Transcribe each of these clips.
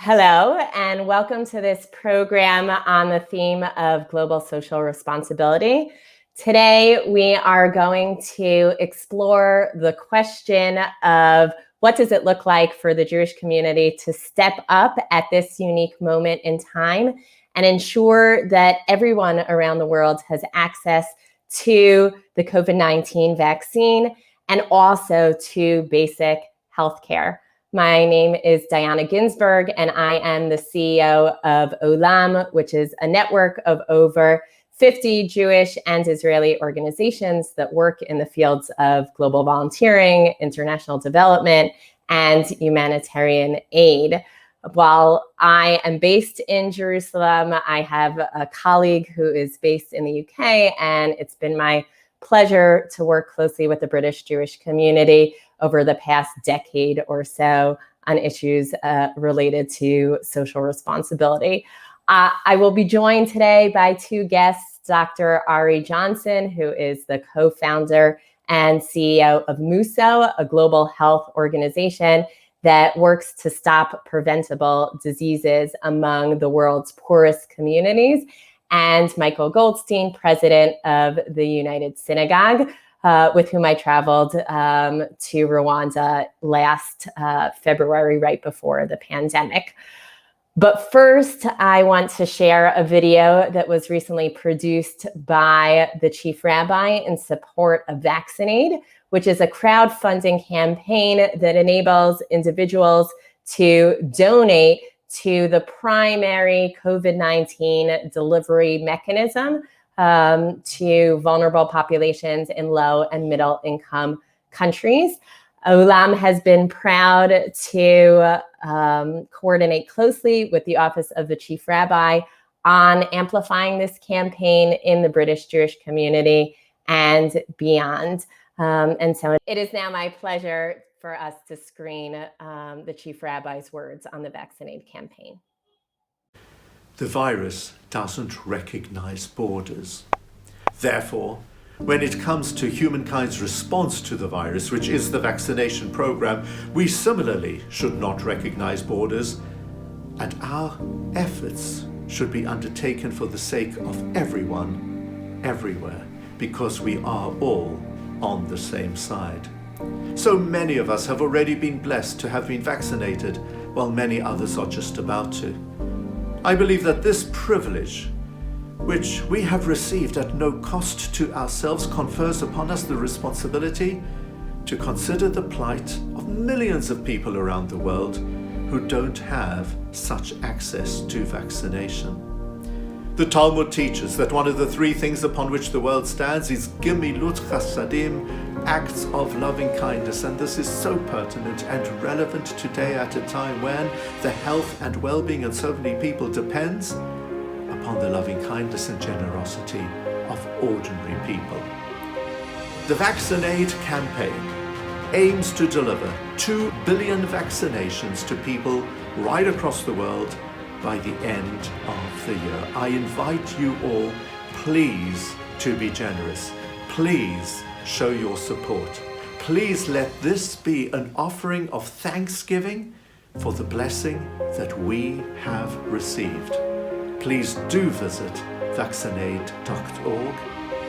Hello, and welcome to this program on the theme of global social responsibility. Today, we are going to explore the question of what does it look like for the Jewish community to step up at this unique moment in time and ensure that everyone around the world has access to the COVID-19 vaccine and also to basic healthcare. My name is Dyonna Ginsburg, and I am the CEO of OLAM, which is a network of over 50 Jewish and Israeli organizations that work in the fields of global volunteering, international development, and humanitarian aid. While I am based in Jerusalem, I have a colleague who is based in the UK, and it's been my pleasure to work closely with the British Jewish community over the past decade or so on issues related to social responsibility. I will be joined today by two guests, Dr. Ari Johnson, who is the co-founder and CEO of Muso, a global health organization that works to stop preventable diseases among the world's poorest communities, and Michael Goldstein, president of the United Synagogue, with whom I traveled to Rwanda last February, right before the pandemic. But first, I want to share a video that was recently produced by the Chief Rabbi in support of Vaccinaid, which is a crowdfunding campaign that enables individuals to donate to the primary COVID-19 delivery mechanism to vulnerable populations in low and middle income countries. OLAM has been proud to coordinate closely with the Office of the Chief Rabbi on amplifying this campaign in the British Jewish community and beyond. And so it is now my pleasure for us to screen the Chief Rabbi's words on the Vaccinaid campaign. The virus doesn't recognize borders. Therefore, when it comes to humankind's response to the virus, which is the vaccination program, we similarly should not recognize borders, and our efforts should be undertaken for the sake of everyone, everywhere, because we are all on the same side. So many of us have already been blessed to have been vaccinated, while many others are just about to. I believe that this privilege, which we have received at no cost to ourselves, confers upon us the responsibility to consider the plight of millions of people around the world who don't have such access to vaccination. The Talmud teaches that one of the three things upon which the world stands is gemilut chasadim, acts of loving kindness, and this is so pertinent and relevant today at a time when the health and well-being of so many people depends upon the loving kindness and generosity of ordinary people. The Vaccinaid campaign aims to deliver 2 billion vaccinations to people right across the world by the end of the year. I invite you all, please, to be generous. Please show your support. Please let this be an offering of thanksgiving for the blessing that we have received. Please do visit vaccinaid.org,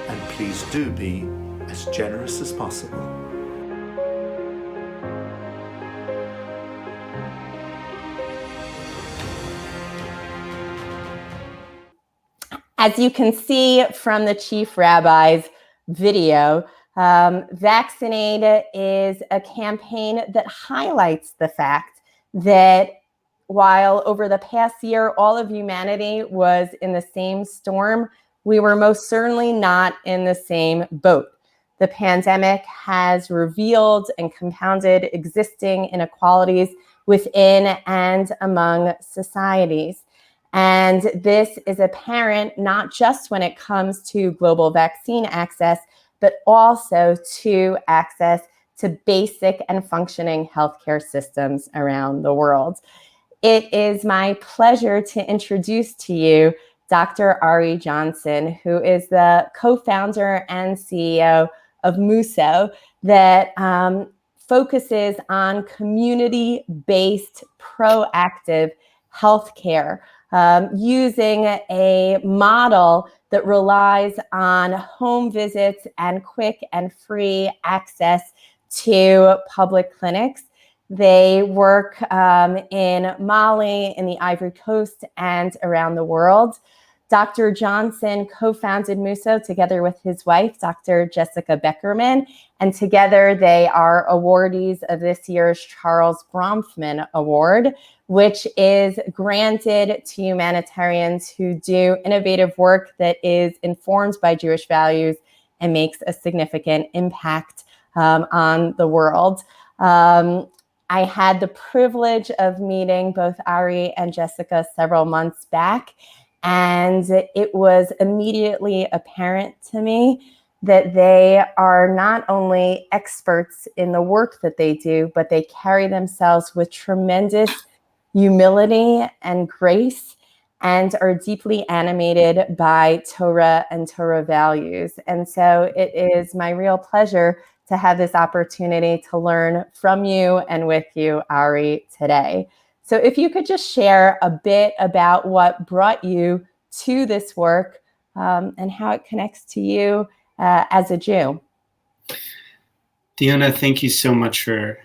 and please do be as generous as possible. As you can see from the Chief Rabbi's video, Vaccinaid is a campaign that highlights the fact that while over the past year all of humanity was in the same storm, we were most certainly not in the same boat. The pandemic has revealed and compounded existing inequalities within and among societies. And this is apparent not just when it comes to global vaccine access, but also to access to basic and functioning healthcare systems around the world. It is my pleasure to introduce to you Dr. Ari Johnson, who is the co-founder and CEO of Muso, that focuses on community-based, proactive healthcare, using a model that relies on home visits and quick and free access to public clinics. They work in Mali, in the Ivory Coast, and around the world. Dr. Johnson co-founded Muso together with his wife, Dr. Jessica Beckerman, and together they are awardees of this year's Charles Bronfman Award, which is granted to humanitarians who do innovative work that is informed by Jewish values and makes a significant impact on the world. I had the privilege of meeting both Ari and Jessica several months back, and it was immediately apparent to me that they are not only experts in the work that they do, but they carry themselves with tremendous humility and grace and are deeply animated by Torah and Torah values. And so it is my real pleasure to have this opportunity to learn from you and with you, Ari, today. So if you could just share a bit about what brought you to this work and how it connects to you as a Jew. Dyonna, thank you so much for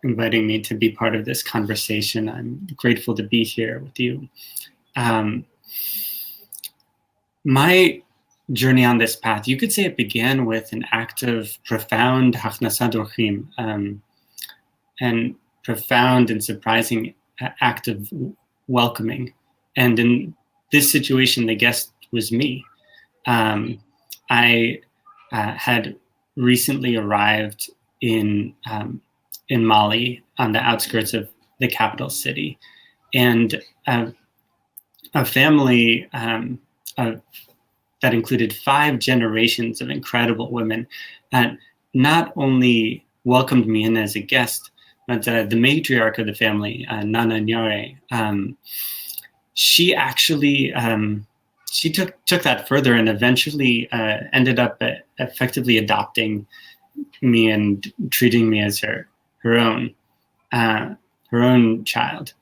inviting me to be part of this conversation. I'm grateful to be here with you. My journey on this path, you could say it began with an act of profound hachnasat orchim, and profound and surprising act of welcoming. And in this situation, the guest was me. I had recently arrived in Mali on the outskirts of the capital city, and a family that included 5 generations of incredible women not only welcomed me in as a guest, but the matriarch of the family, Nana Nyare, she actually she took that further and eventually ended up effectively adopting me and treating me as her own child,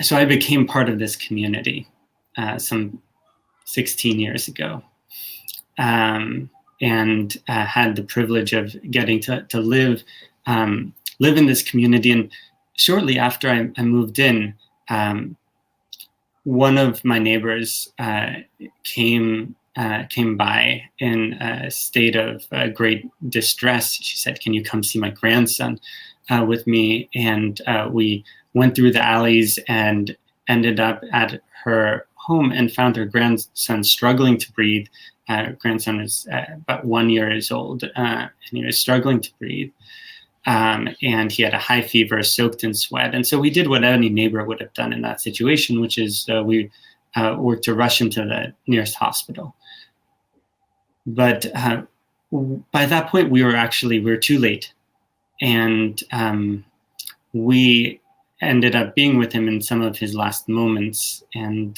so I became part of this community some 16 years ago, and had the privilege of getting to live in this community. And shortly after I moved in, one of my neighbors came by in a state of great distress. She said, "Can you come see my grandson with me?" And we went through the alleys and ended up at her home and found her grandson struggling to breathe. Grandson is about 1 year old, and he was struggling to breathe. And he had a high fever, soaked in sweat. And so we did what any neighbor would have done in that situation, which is we worked to rush him to the nearest hospital. But by that point, we were too late. And we ended up being with him in some of his last moments. And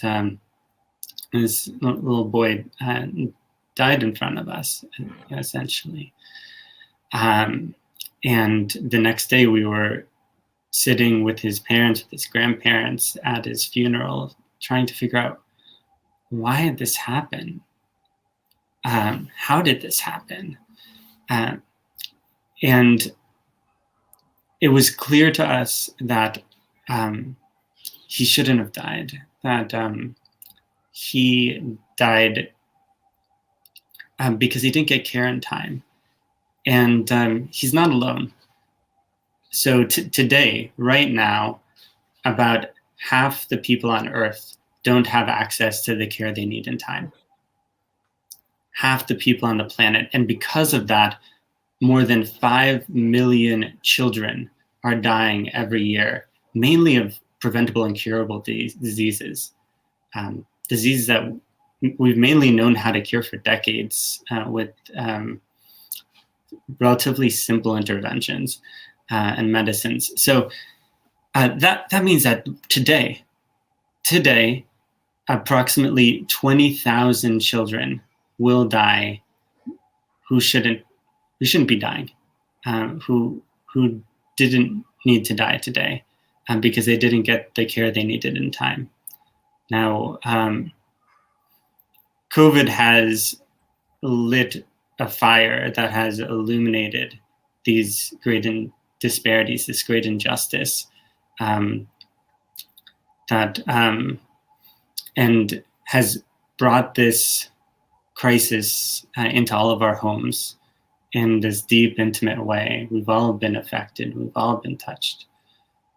this little boy died in front of us, essentially. And the next day we were sitting with his parents, with his grandparents at his funeral, trying to figure out, why did this happen? How did this happen? And it was clear to us that he shouldn't have died, that he died because he didn't get care in time. And he's not alone. So today, right now, about half the people on Earth don't have access to the care they need in time. Half the people on the planet. And because of that, more than 5 million children are dying every year, mainly of preventable and curable diseases. Diseases that we've mainly known how to cure for decades with relatively simple interventions and medicines. So that means that today, approximately 20,000 children will die who shouldn't be dying, who who didn't need to die today because they didn't get the care they needed in time. Now, COVID has lit a fire that has illuminated these great disparities, this great injustice, and has brought this crisis into all of our homes in this deep, intimate way. We've all been affected. We've all been touched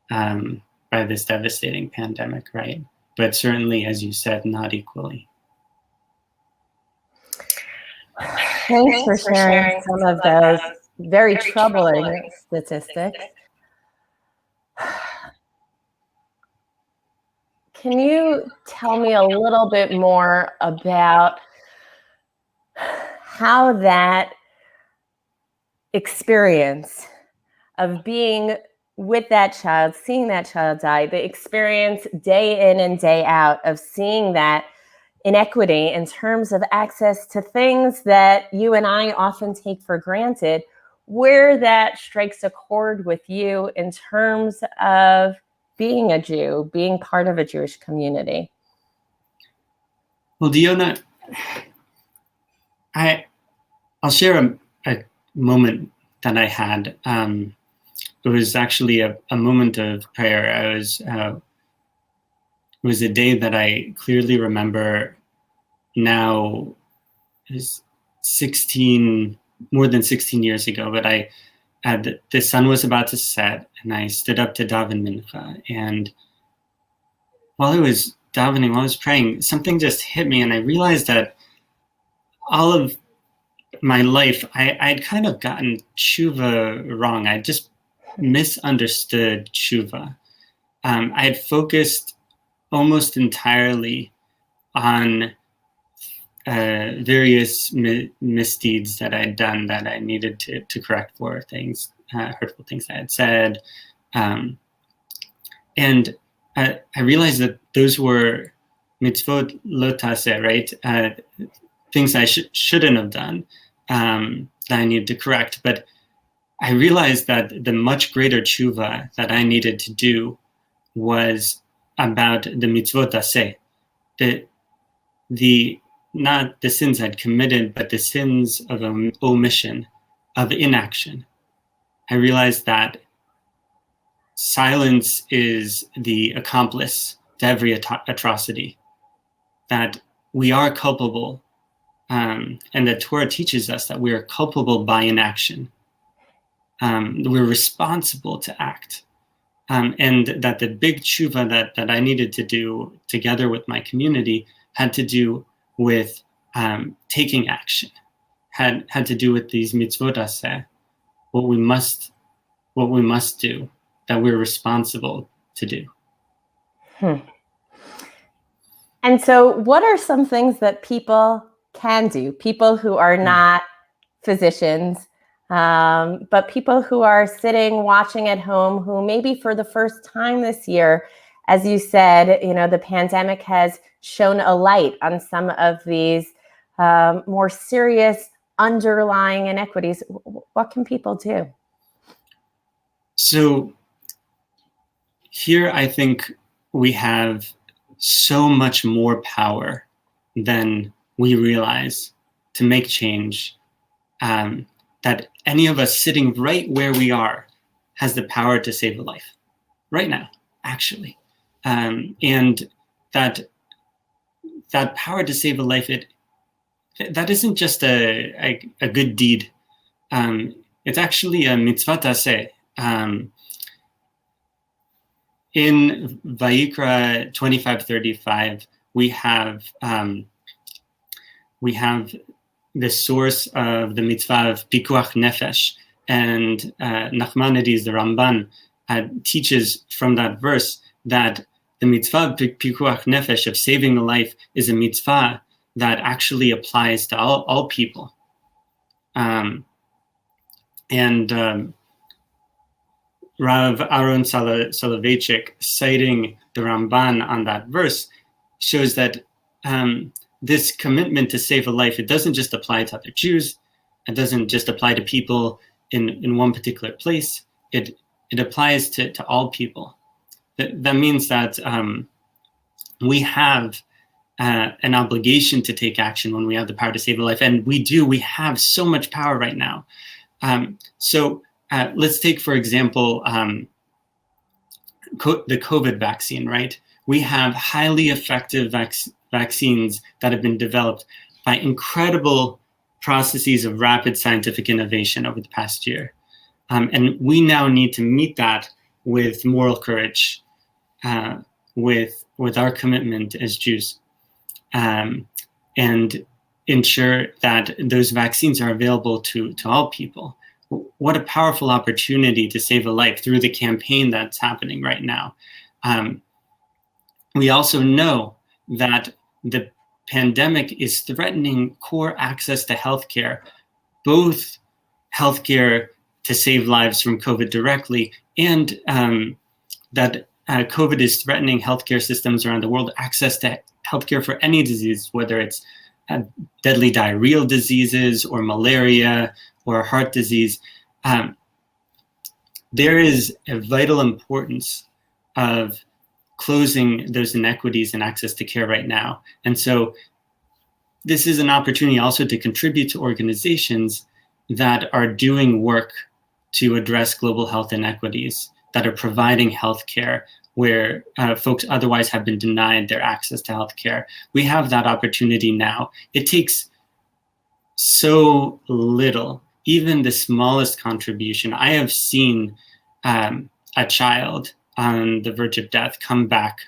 by this devastating pandemic, right? But certainly, as you said, not equally. Thanks for sharing some of those very troubling statistics. Can you tell me a little bit more about how that experience of being with that child, seeing that child die, the experience day in and day out of seeing that inequity in terms of access to things that you and I often take for granted, where that strikes a chord with you in terms of being a Jew, being part of a Jewish community? Well, Dyonna, I'll share a moment that I had. It was actually a moment of prayer. It was a day that I clearly remember now. It was more than 16 years ago, but the sun was about to set, and I stood up to daven mincha. And while I was davening, while I was praying, something just hit me, and I realized that all of my life, I'd kind of gotten tshuva wrong. I just misunderstood tshuva. I had focused almost entirely on various misdeeds that I'd done that I needed to correct for, things, hurtful things I had said. And I realized that those were mitzvot lo taseh, right? Things I shouldn't have done, that I needed to correct. But I realized that the much greater tshuva that I needed to do was about the mitzvot taseh, not the sins I'd committed, but the sins of omission, of inaction. I realized that silence is the accomplice to every atrocity, that we are culpable, and the Torah teaches us that we are culpable by inaction. We're responsible to act. And that the big tshuva that I needed to do together with my community had to do with taking action, had to do with these mitzvot aseh, what we must do, that we're responsible to do. And so what are some things that people can do, people who are not physicians, but people who are sitting, watching at home, who maybe for the first time this year, as you said, the pandemic has shone a light on some of these more serious underlying inequities. What can people do? So here, I think we have so much more power than we realize to make change, that any of us sitting right where we are has the power to save a life right now, actually. And that power to save a life, that isn't just a good deed. It's actually a mitzvah taseh. In Vayikra 25:35, we have the source of the mitzvah of pikuach nefesh, and Nachmanides, the Ramban, teaches from that verse that the mitzvah of pikuach nefesh, of saving a life, is a mitzvah that actually applies to all people. Rav Aaron Soloveitchik, citing the Ramban on that verse, shows that this commitment to save a life, it doesn't just apply to other Jews, it doesn't just apply to people in one particular place, it applies to all people. That means that we have an obligation to take action when we have the power to save a life. And we have so much power right now. So let's take, for example, the COVID vaccine, right? We have highly effective vaccines that have been developed by incredible processes of rapid scientific innovation over the past year. And we now need to meet that with moral courage, with our commitment as Jews, and ensure that those vaccines are available to all people. What a powerful opportunity to save a life through the campaign that's happening right now. We also know that the pandemic is threatening core access to healthcare, both healthcare to save lives from COVID directly, and that COVID is threatening healthcare systems around the world, access to healthcare for any disease, whether it's deadly diarrheal diseases or malaria or heart disease. There is a vital importance of closing those inequities in access to care right now. And so this is an opportunity also to contribute to organizations that are doing work to address global health inequities, that are providing healthcare where folks otherwise have been denied their access to healthcare. We have that opportunity now. It takes so little, even the smallest contribution. I have seen a child on the verge of death come back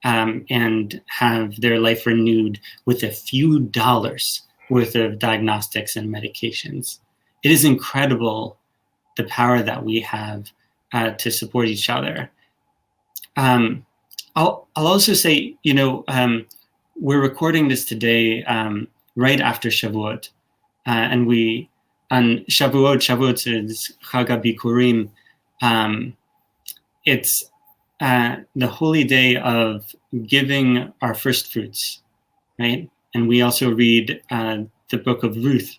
and have their life renewed with a few dollars worth of diagnostics and medications. It is incredible the power that we have to support each other. I'll also say, we're recording this today right after Shavuot, and on Shavuot is Chag HaBikurim. It's the holy day of giving our first fruits, right? And we also read the book of Ruth,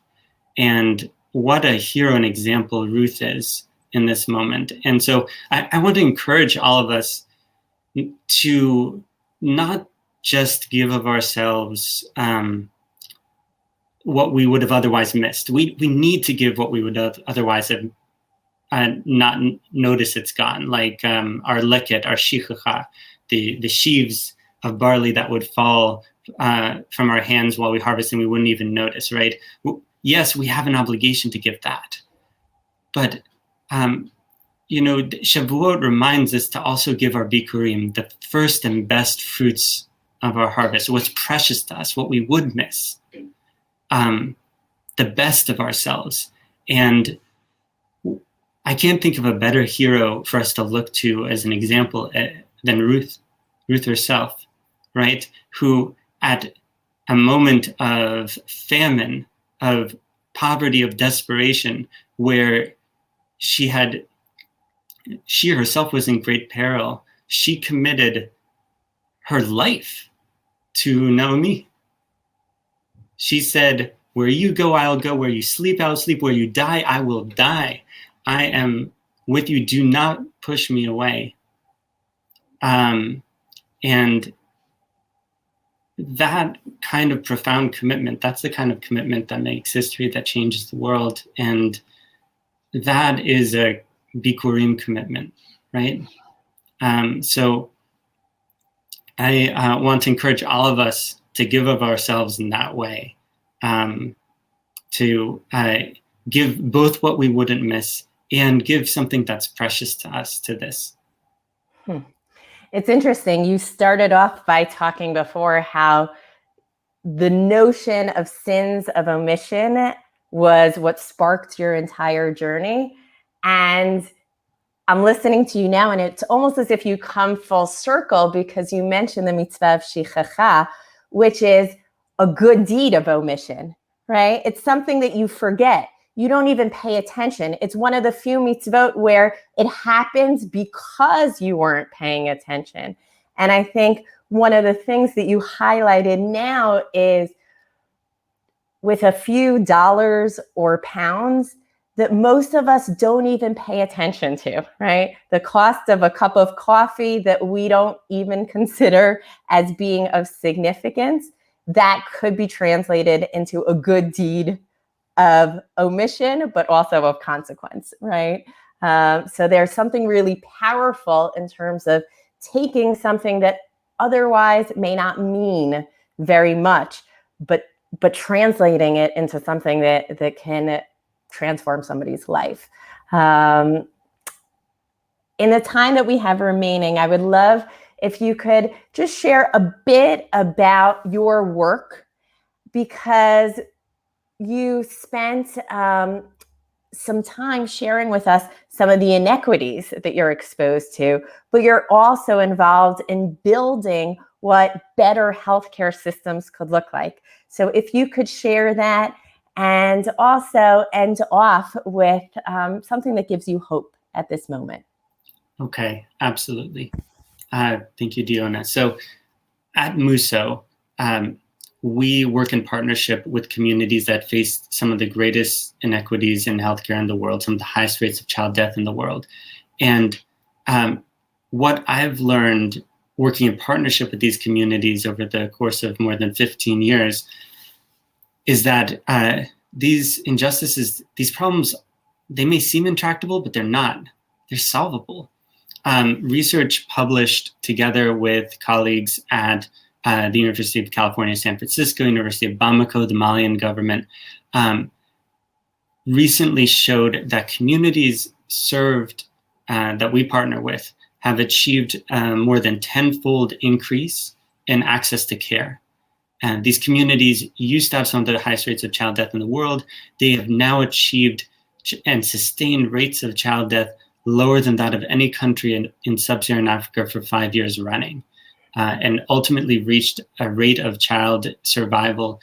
and what a hero and example Ruth is in this moment. And so I want to encourage all of us to not just give of ourselves what we would have otherwise missed. We need to give what we would have otherwise have not notice it's gone, like our leket, our shichacha, the sheaves of barley that would fall from our hands while we harvest and we wouldn't even notice, right? Yes, we have an obligation to give that. But Shavuot reminds us to also give our bikurim, the first and best fruits of our harvest, what's precious to us, what we would miss, the best of ourselves. And I can't think of a better hero for us to look to as an example than Ruth herself, right? Who at a moment of famine, of poverty, of desperation, where she herself was in great peril, she committed her life to Naomi. She said, where you go, I'll go. Where you sleep, I'll sleep. Where you die, I will die. I am with you. Do not push me away. And that kind of profound commitment, that's the kind of commitment that makes history, that changes the world. And that is a Bikurim commitment, right? So I want to encourage all of us to give of ourselves in that way, to give both what we wouldn't miss and give something that's precious to us to this. It's interesting. You started off by talking before how the notion of sins of omission was what sparked your entire journey. And I'm listening to you now, and it's almost as if you come full circle because you mentioned the mitzvah of shichacha, which is a good deed of omission, right? It's something that you forget. You don't even pay attention. It's one of the few mitzvot where it happens because you weren't paying attention. And I think one of the things that you highlighted now is with a few dollars or pounds, that most of us don't even pay attention to, right? The cost of a cup of coffee that we don't even consider as being of significance, that could be translated into a good deed of omission, but also of consequence, right? So there's something really powerful in terms of taking something that otherwise may not mean very much, but translating it into something that can transform somebody's life. In the time that we have remaining, I would love if you could just share a bit about your work, because you spent some time sharing with us some of the inequities that you're exposed to, but you're also involved in building what better healthcare systems could look like. So if you could share that, and also end off with something that gives you hope at this moment. Okay, absolutely. Thank you, Dyonna. So at Muso, we work in partnership with communities that face some of the greatest inequities in healthcare in the world, some of the highest rates of child death in the world. And what I've learned working in partnership with these communities over the course of more than 15 years is that these injustices, these problems, they may seem intractable, but they're not. They're solvable. Research published together with colleagues at the University of California, San Francisco, University of Bamako, the Malian government, recently showed that communities served that we partner with have achieved more than 10-fold increase in access to care. And these communities used to have some of the highest rates of child death in the world. They have now achieved and sustained rates of child death lower than that of any country in sub-Saharan Africa for 5 years running, and ultimately reached a rate of child survival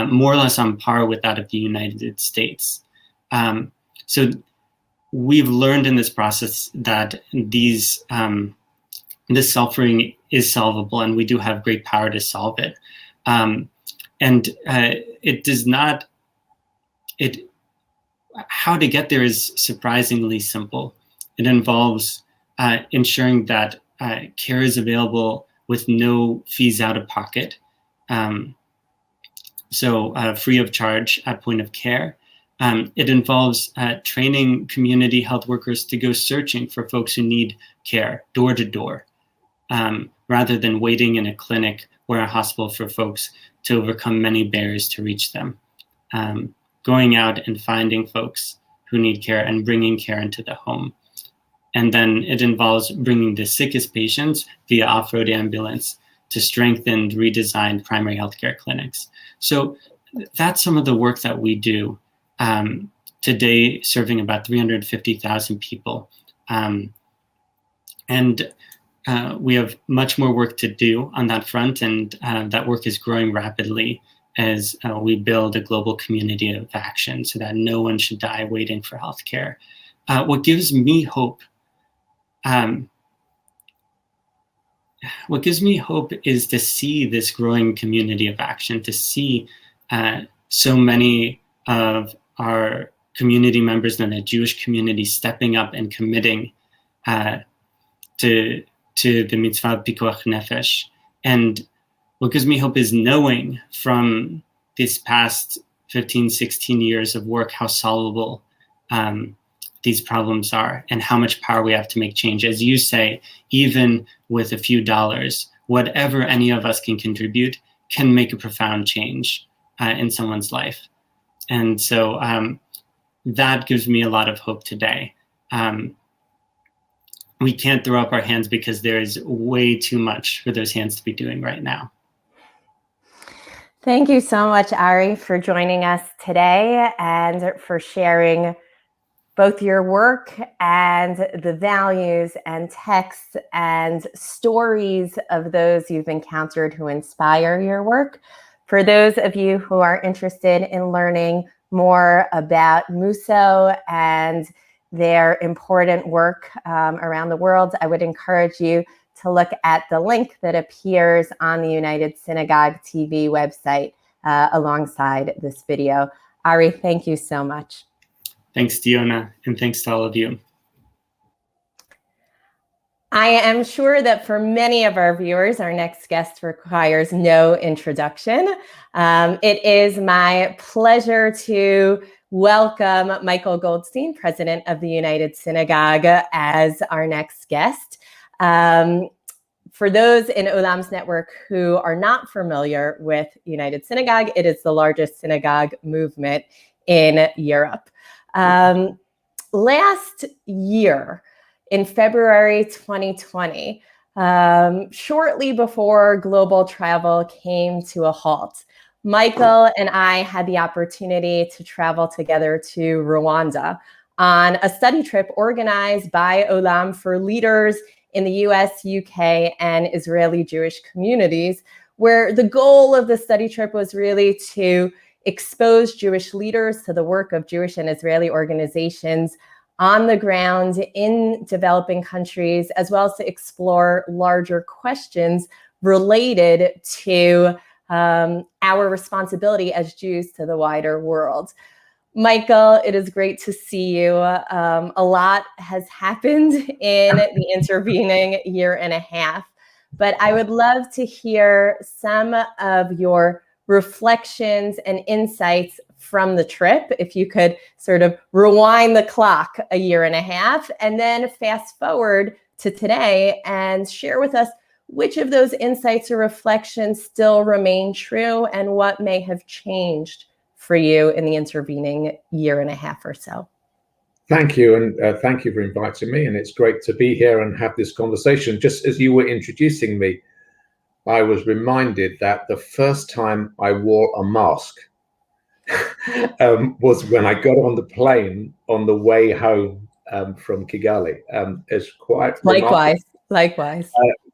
more or less on par with that of the United States. So we've learned in this process that this suffering is solvable, and we do have great power to solve it. How to get there is surprisingly simple. It involves ensuring that care is available with no fees out of pocket, so free of charge at point of care. It involves training community health workers to go searching for folks who need care door to door, rather than waiting in a clinic or a hospital for folks to overcome many barriers to reach them. Going out and finding folks who need care and bringing care into the home. And then it involves bringing the sickest patients via off-road ambulance to strengthened, redesigned primary healthcare clinics. So that's some of the work that we do today, serving about 350,000 people. We have much more work to do on that front, and that work is growing rapidly as we build a global community of action so that no one should die waiting for healthcare. What gives me hope is to see this growing community of action, to see so many of our community members in the Jewish community stepping up and committing to the mitzvah of pikuach nefesh. And what gives me hope is knowing from this past 15, 16 years of work how solvable these problems are and how much power we have to make change. As you say, even with a few dollars, whatever any of us can contribute can make a profound change in someone's life. And so that gives me a lot of hope today. We can't throw up our hands because there is way too much for those hands to be doing right now. Thank you so much, Ari, for joining us today and for sharing both your work and the values and texts and stories of those you've encountered who inspire your work. For those of you who are interested in learning more about Muso and their important work around the world, I would encourage you to look at the link that appears on the United Synagogue TV website alongside this video. Ari, thank you so much. Thanks, Dyonna, and thanks to all of you. I am sure that for many of our viewers, our next guest requires no introduction. It is my pleasure to welcome Michael Goldstein, President of the United Synagogue, as our next guest. For those in OLAM's network who are not familiar with United Synagogue, it is the largest synagogue movement in Europe. Last year, in February 2020, shortly before global travel came to a halt, Michael and I had the opportunity to travel together to Rwanda on a study trip organized by OLAM for leaders in the US, UK, and Israeli Jewish communities, where the goal of the study trip was really to expose Jewish leaders to the work of Jewish and Israeli organizations on the ground in developing countries, as well as to explore larger questions related to our responsibility as Jews to the wider world. Michael, it is great to see you. A lot has happened in the intervening year and a half, but I would love to hear some of your reflections and insights from the trip. If you could sort of rewind the clock a year and a half and then fast forward to today and share with us which of those insights or reflections still remain true and what may have changed for you in the intervening year and a half or so. Thank you, and thank you for inviting me, and it's great to be here and have this conversation. Just as you were introducing me, I was reminded that the first time I wore a mask was when I got on the plane on the way home from Kigali. It's quite likewise.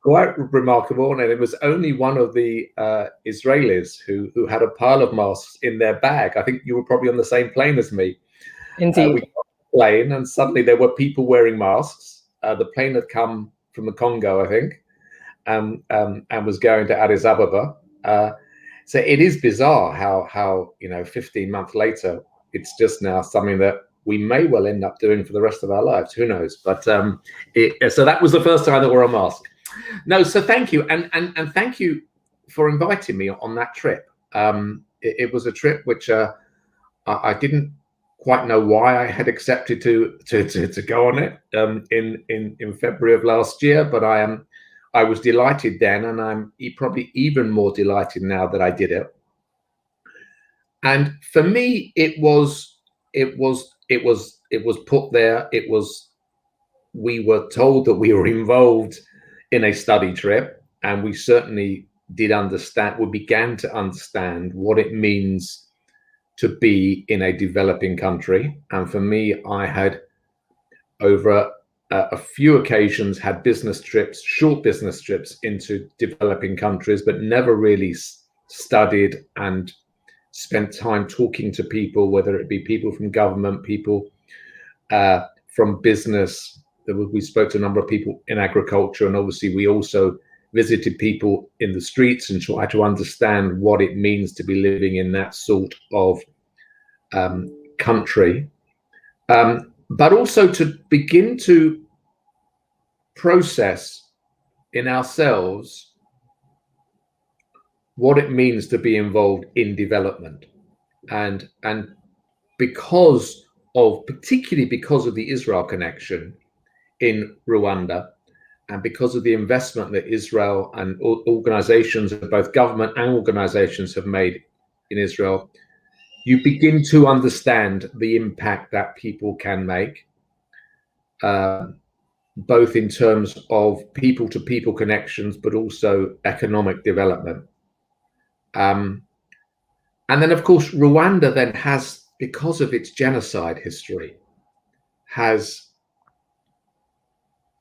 Quite remarkable, and it was only one of the Israelis who had a pile of masks in their bag. I think you were probably on the same plane as me. Indeed. We got on the plane, and suddenly there were people wearing masks. The plane had come from the Congo, I think, and was going to Addis Ababa. So it is bizarre how 15 months later, it's just now something that we may well end up doing for the rest of our lives. Who knows? But so that was the first time that we wore a mask. No, so thank you, and thank you for inviting me on that trip. It was a trip which I didn't quite know why I had accepted to go on it in February of last year, but I was delighted then, and I'm probably even more delighted now that I did it. And for me, it was put there. We were told that we were involved in a study trip, and we certainly did understand. We began to understand what it means to be in a developing country. And for me, I had over a few occasions had business trips, short business trips into developing countries, but never really studied and spent time talking to people, whether it be people from government, people from business. We spoke to a number of people in agriculture, and obviously we also visited people in the streets and tried to understand what it means to be living in that sort of country. But also to begin to process in ourselves what it means to be involved in development, and particularly because of the Israel connection in Rwanda, and because of the investment that Israel and organizations, both government and organizations, have made in Israel, you begin to understand the impact that people can make, both in terms of people-to-people connections, but also economic development. And then, of course, Rwanda then has, because of its genocide history, has,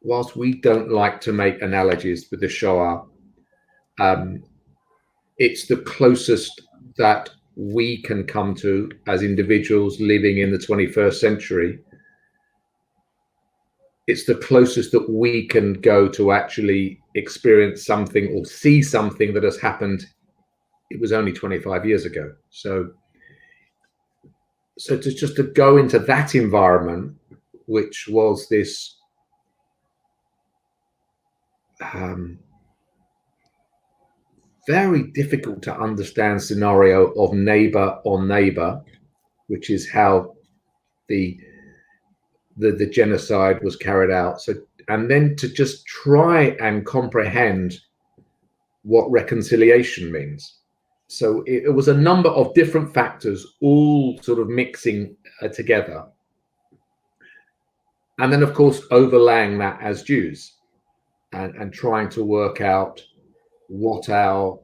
whilst we don't like to make analogies with the Shoah, it's the closest that we can come to as individuals living in the 21st century. It's the closest that we can go to actually experience something or see something that has happened. It was only 25 years ago. So so to go into that environment, which was this very difficult to understand scenario of neighbor on neighbor, which is how the genocide was carried out. So, and then to just try and comprehend what reconciliation means. So it was a number of different factors all sort of mixing together. And then, of course, overlaying that as Jews and trying to work out what our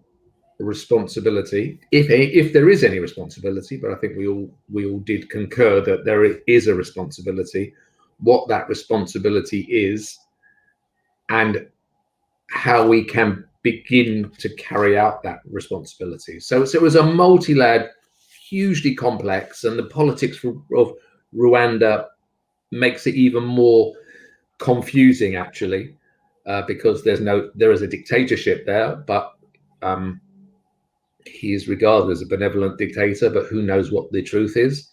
responsibility, if there is any responsibility, but I think we all did concur that there is a responsibility, what that responsibility is, and how we can begin to carry out that responsibility. So it was a multi-layered, hugely complex, and the politics of Rwanda makes it even more confusing, actually, because there is a dictatorship there, but he is regarded as a benevolent dictator, but who knows what the truth is.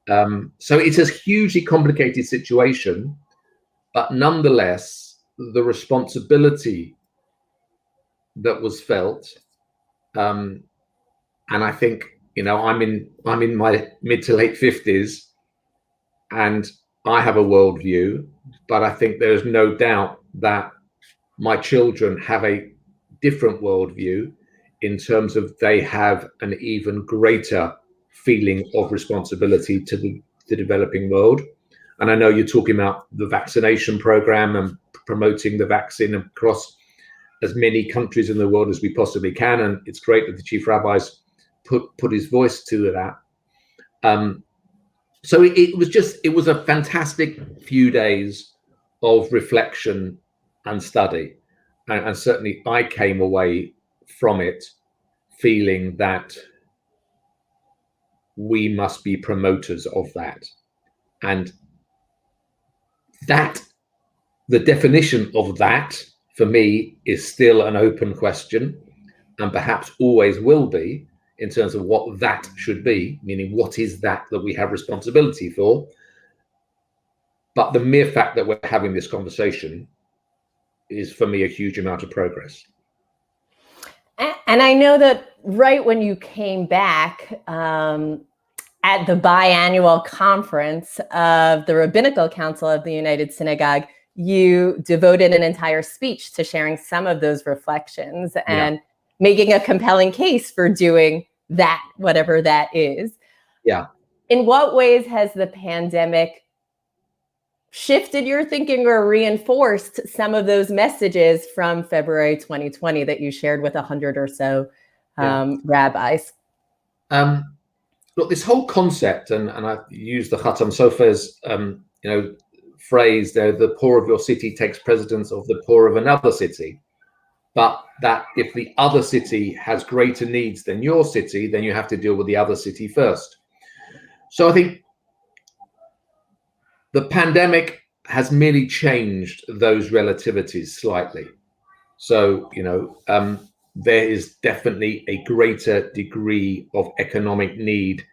So it's a hugely complicated situation, but nonetheless, the responsibility that was felt, and I think, you know, I'm in my mid to late 50s, and I have a worldview, but I think there's no doubt that my children have a different worldview, in terms of they have an even greater feeling of responsibility to the developing world. And I know you're talking about the vaccination program and promoting the vaccine across as many countries in the world as we possibly can. And it's great that the Chief Rabbi's put his voice to that. So it was a fantastic few days of reflection and study. And certainly I came away from it feeling that we must be promoters of that, and that the definition of that for me is still an open question, and perhaps always will be, in terms of what that should be, meaning what is that we have responsibility for. But the mere fact that we're having this conversation is, for me, a huge amount of progress. And I know that right when you came back at the biannual conference of the Rabbinical Council of the United Synagogue, you devoted an entire speech to sharing some of those reflections and making a compelling case for doing that, whatever that is. Yeah. In what ways has the pandemic shifted your thinking or reinforced some of those messages from February 2020 that you shared with 100 or so rabbis? Look, this whole concept, and I use the Khatam Sofer's phrase there, the poor of your city takes precedence of the poor of another city, but that if the other city has greater needs than your city, then you have to deal with the other city first. So I think the pandemic has merely changed those relativities slightly. So, there is definitely a greater degree of economic need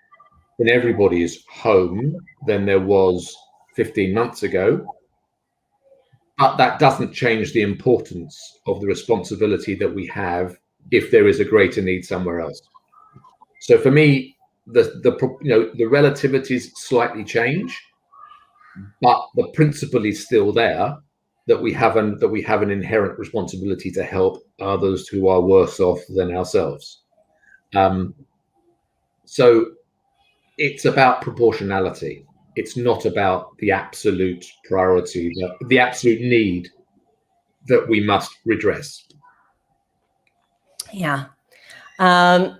in everybody's home than there was 15 months ago. But that doesn't change the importance of the responsibility that we have if there is a greater need somewhere else. So for me, the relativities slightly change, but the principle is still there, that we have an inherent responsibility to help others who are worse off than ourselves. So it's about proportionality. It's not about the absolute priority, the absolute need that we must redress. Yeah. And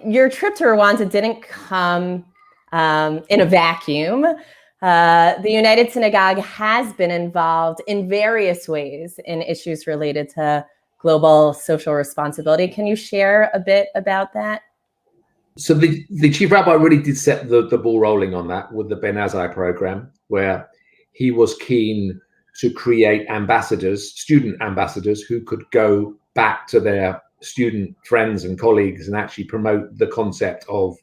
your trip to Rwanda didn't come in a vacuum. The United Synagogue has been involved in various ways in issues related to global social responsibility. Can you share a bit about that? So the Chief Rabbi really did set the ball rolling on that with the Ben Azai program, where he was keen to create ambassadors, student ambassadors, who could go back to their student friends and colleagues and actually promote the concept of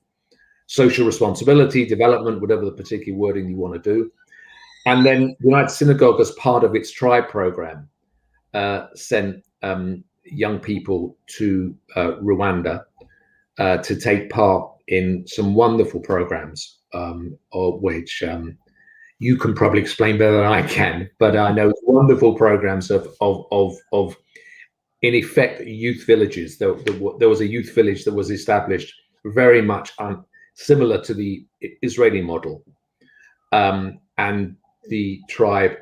social responsibility, development, whatever the particular wording you want to do. And then United Synagogue, as part of its Tribe program, sent young people to Rwanda to take part in some wonderful programs, of which you can probably explain better than I can, but I know wonderful programs of in effect, youth villages. There was a youth village that was established very much similar to the Israeli model, and the tribe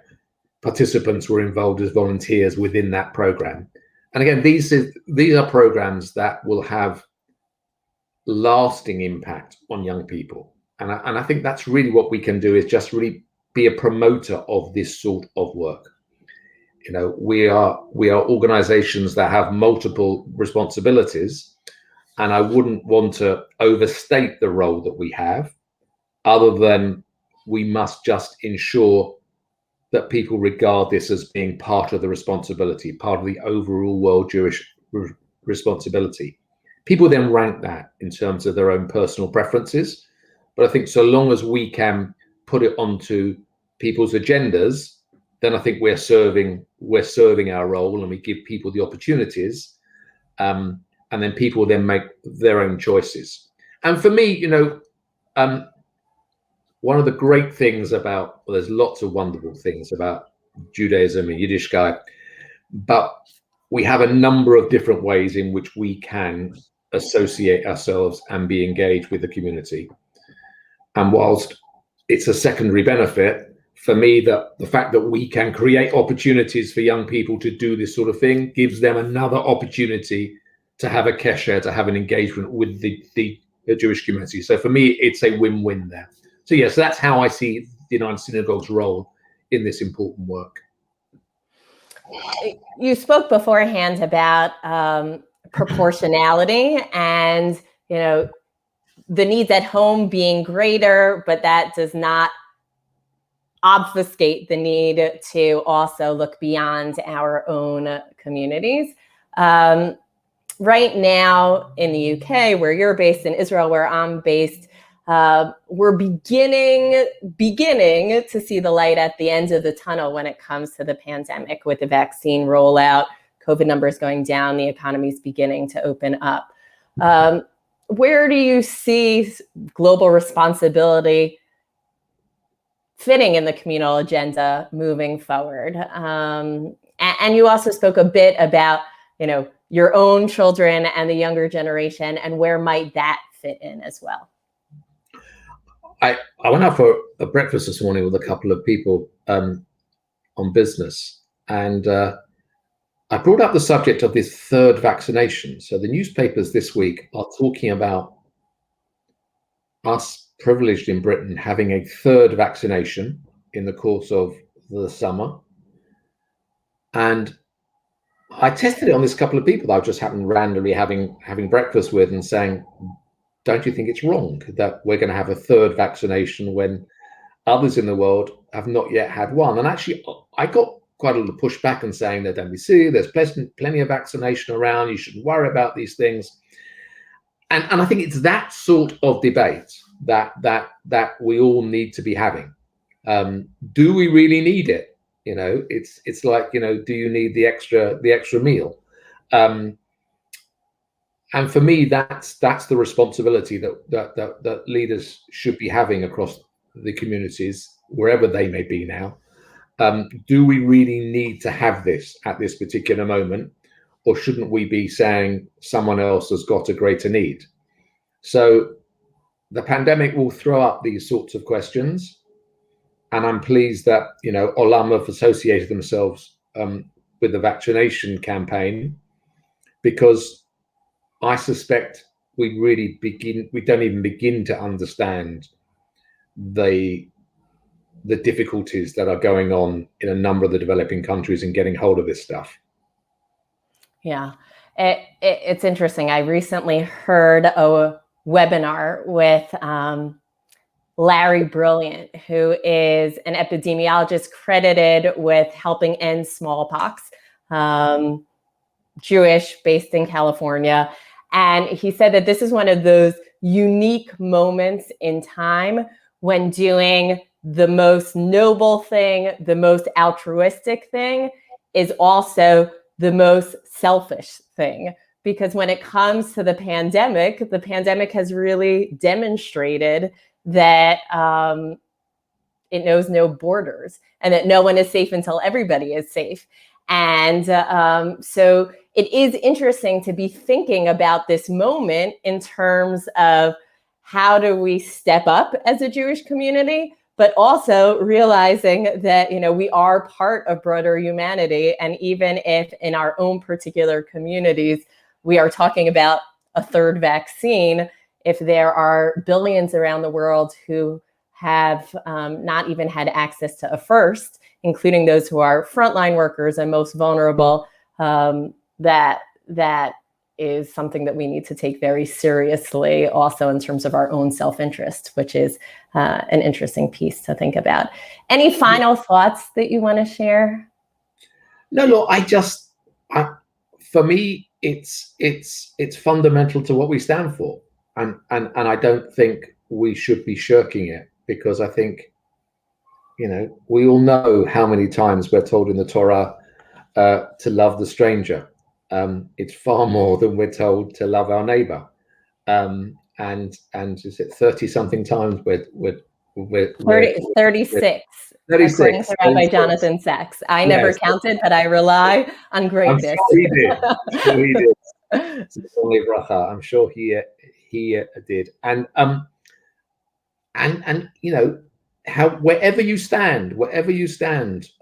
participants were involved as volunteers within that program. And again, these are programs that will have lasting impact on young people. And I think that's really what we can do, is just really be a promoter of this sort of work. You know, we are organizations that have multiple responsibilities, and I wouldn't want to overstate the role that we have, other than we must just ensure that people regard this as being part of the responsibility, part of the overall world Jewish responsibility. People then rank that in terms of their own personal preferences, but I think so long as we can put it onto people's agendas, then I think we're serving our role, and we give people the opportunities, and then people then make their own choices. And for me, you know, one of the great things about, well, there's lots of wonderful things about Judaism and Yiddishkeit, but we have a number of different ways in which we can associate ourselves and be engaged with the community. And whilst it's a secondary benefit, for me, the fact that we can create opportunities for young people to do this sort of thing gives them another opportunity to have a kesher, to have an engagement with the Jewish community. So for me, it's a win-win there. So yes, that's how I see the United Synagogue's role in this important work. You spoke beforehand about proportionality and, you know, the needs at home being greater, but that does not obfuscate the need to also look beyond our own communities. Right now in the UK, where you're based, in Israel, where I'm based, we're beginning to see the light at the end of the tunnel when it comes to the pandemic, with the vaccine rollout, COVID numbers going down, the economy's beginning to open up. Where do you see global responsibility fitting in the communal agenda moving forward? And you also spoke a bit about, you know, your own children and the younger generation, and where might that fit in as well? I went out for a breakfast this morning with a couple of people on business, and I brought up the subject of this third vaccination. So the newspapers this week are talking about us privileged in Britain having a third vaccination in the course of the summer. And I tested it on this couple of people that I've just happened randomly having breakfast with, and saying, don't you think it's wrong that we're going to have a third vaccination when others in the world have not yet had one? And actually, I got quite a little pushback and saying that NBC, there's plenty of vaccination around, you shouldn't worry about these things. And I think it's that sort of debate that we all need to be having. Do we really need it? You know, it's like, you know, do you need the extra meal? And for me, that's the responsibility that leaders should be having across the communities, wherever they may be now. Do we really need to have this at this particular moment, or shouldn't we be saying someone else has got a greater need? So the pandemic will throw up these sorts of questions, and I'm pleased that, you know, OLAM have associated themselves with the vaccination campaign, because I suspect we don't even begin to understand the difficulties that are going on in a number of the developing countries in getting hold of this stuff. Yeah, it's interesting. I recently heard a webinar with Larry Brilliant, who is an epidemiologist credited with helping end smallpox, Jewish, based in California. And he said that this is one of those unique moments in time when doing the most noble thing, the most altruistic thing is also the most selfish thing. Because when it comes to the pandemic has really demonstrated that it knows no borders and that no one is safe until everybody is safe. And so it is interesting to be thinking about this moment in terms of how do we step up as a Jewish community, but also realizing that, we are part of broader humanity. And even if in our own particular communities, we are talking about a third vaccine, if there are billions around the world who have not even had access to a first, including those who are frontline workers and most vulnerable, that is something that we need to take very seriously also in terms of our own self-interest, which is an interesting piece to think about. Any final thoughts that you want to share? No, for me, it's fundamental to what we stand for. And I don't think we should be shirking it, because I think, we all know how many times we're told in the Torah to love the stranger. It's far more than we're told to love our neighbor. And is it 30 something times we're 36. 36. According to Rabbi Jonathan Sachs. I never counted, but I rely on greatness. I'm sure he did. I'm sure he did. And how wherever you stand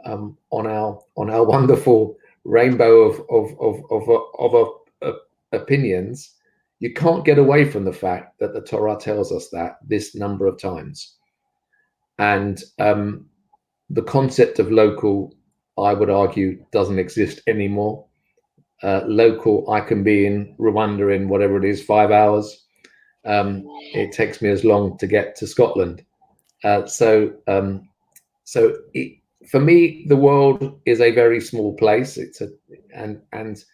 on our wonderful rainbow of opinions, you can't get away from the fact that the Torah tells us that this number of times. And the concept of local, I would argue, doesn't exist anymore. Local, I can be in Rwanda in whatever it is, 5 hours. It takes me as long to get to Scotland. So for me, the world is a very small place. And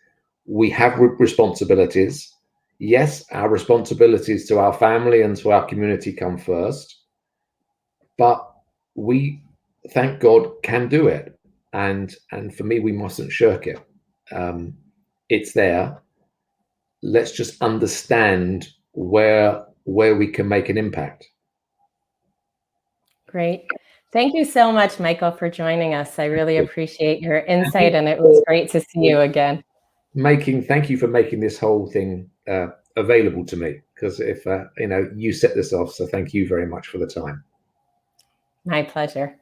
we have responsibilities. Yes, our responsibilities to our family and to our community come first, but we, thank God, can do it. And for me, we mustn't shirk it. It's there. Let's just understand where we can make an impact. Great. Thank you so much, Michael, for joining us. I really appreciate your insight, and it was great to see you again. Thank you for making this whole thing available to me, because if you set this off, so thank you very much for the time. My pleasure.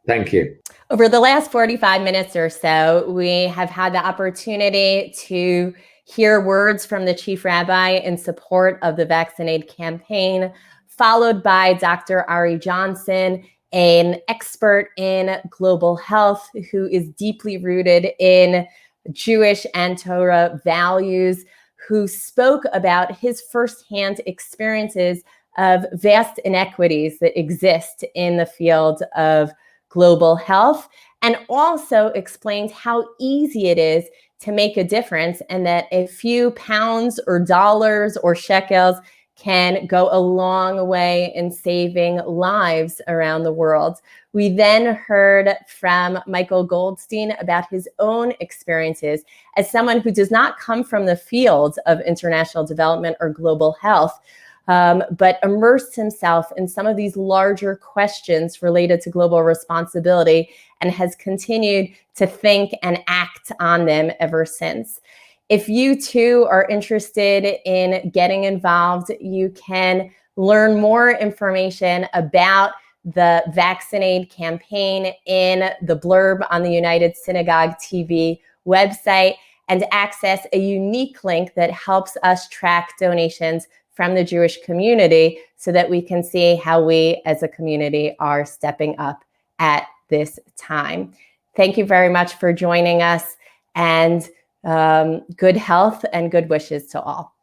Thank you. Over the last 45 minutes or so, we have had the opportunity to hear words from the Chief Rabbi in support of the Vaccinaid campaign, followed by Dr. Ari Johnson, an expert in global health who is deeply rooted in Jewish and Torah values, who spoke about his firsthand experiences of vast inequities that exist in the field of global health, and also explained how easy it is to make a difference, and that a few pounds or dollars or shekels can go a long way in saving lives around the world. We then heard from Michael Goldstein about his own experiences as someone who does not come from the field of international development or global health, but immersed himself in some of these larger questions related to global responsibility and has continued to think and act on them ever since. If you too are interested in getting involved, you can learn more information about the Vaccinaid campaign in the blurb on the United Synagogue TV website, and access a unique link that helps us track donations from the Jewish community so that we can see how we as a community are stepping up at this time. Thank you very much for joining us, and good health and good wishes to all.